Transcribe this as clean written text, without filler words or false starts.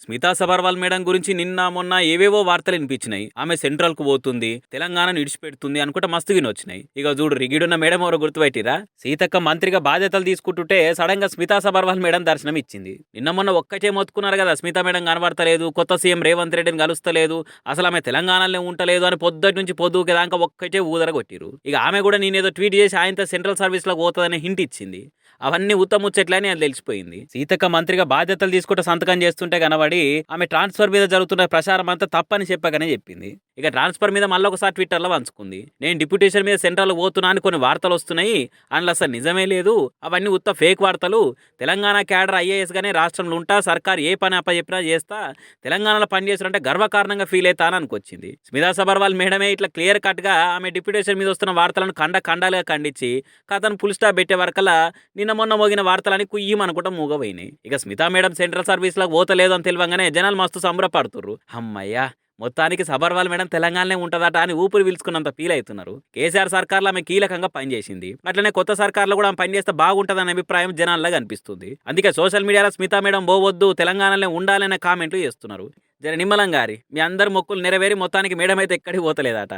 Smita Sabharwal madam గురించి నిన్న మొన్న ఏవేవో వార్తలు వినిపించినాయి. ఆమె సెంట్రల్ కు పోతుంది, తెలంగాణను ఇడిచిపెడుతుంది అనుకుంటే మస్తు వచ్చినాయి. ఇక చూడు రిగిడున్న మేడం ఎవరో గుర్తుపెట్టిరా? సీతక్క మంత్రిగా బాధ్యతలు తీసుకుంటుంటే సడన్ గా స్మితా సబర్వాల్ మేడం దర్శనం ఇచ్చింది. నిన్న మొన్న ఒక్కటే మొత్తుకున్నారు కదా, స్మితా మేడం కనబడతలేదు, కొత్త సీఎం రేవంత్ రెడ్డిని కలుస్తలేదు, అసలు ఆమె తెలంగాణలో ఉంటలేదు అని పొద్దుటి నుంచి పొద్దుకే దాకా ఒక్కటే ఊదర కొట్టిరు. ఇక ఆమె కూడా నేనేదో ట్వీట్ చేసి ఆయనతో సెంట్రల్ సర్వీస్ లో పోతుందని హింట్ ఇచ్చింది. అవన్నీ ఉత్తముచ్చట్లని అది తెలిసిపోయింది. సీతక్క మంత్రిగా బాధ్యతలు తీసుకుంటే సంతకం చేస్తుంటే కనబడి ఆమె ట్రాన్స్ఫర్ మీద జరుగుతున్న ప్రచారం అంతా తప్పని చెప్పగానే చెప్పింది. ఇక ట్రాన్స్ఫర్ మీద మళ్ళీ ఒకసారి ట్విట్టర్లో పంచుకుంది. నేను డిప్యూటేషన్ మీద సెంట్రల్ పోతున్నా అని కొన్ని వార్తలు వస్తున్నాయి, అందులో అసలు నిజమే లేదు, అవన్నీ ఉత్త ఫేక్ వార్తలు, తెలంగాణ క్యాడర్ ఐఏఎస్ గానే రాష్ట్రంలో ఉంటా, సర్కార్ ఏ పని అప్పచెప్పినా చేస్తా, తెలంగాణలో పనిచేస్తున్నంటే గర్వకారణంగా ఫీల్ అవుతా అని అనుకొచ్చింది. స్మితా సబర్వాల్ మేడమే ఇట్లా క్లియర్ కట్ గా ఆమె డిప్యూటేషన్ మీద వస్తున్న వార్తలను ఖండాలుగా ఖండించి కథను ఫుల్ స్టాప్ పెట్టే వరకల్లా నిన్న మొన్న మోగిన వార్తలని కుయ్యమనుకుంటా మూగపోయినాయి. ఇక స్మితా మేడం సెంట్రల్ సర్వీస్ లో పోతలేదు అని తెలియగానే జనాలు మస్తు సంబరపడుతుర్రు. అమ్మయ్యా, మొత్తానికి సబర్వాల్ మేడం తెలంగాణనే ఉంటదట అని ఊపిరి పీల్చుకున్నంత ఫీల్ అవుతున్నారు. కేసీఆర్ సర్కార్లో ఆమె కీలకంగా పనిచేసింది, అట్లనే కొత్త సర్కార్లో కూడా ఆమె పనిచేస్తే బాగుంటుందనే అభిప్రాయం జనాల్లో కనిపిస్తుంది. అందుకే సోషల్ మీడియాలో స్మితా మేడం పోవద్దు, తెలంగాణలో ఉండాలనే కామెంట్లు చేస్తున్నారు. జర నిమ్మలం గారి మీ అందరి మొక్కులు నెరవేరి మొత్తానికి మేడం అయితే ఎక్కడికి పోతలేదట.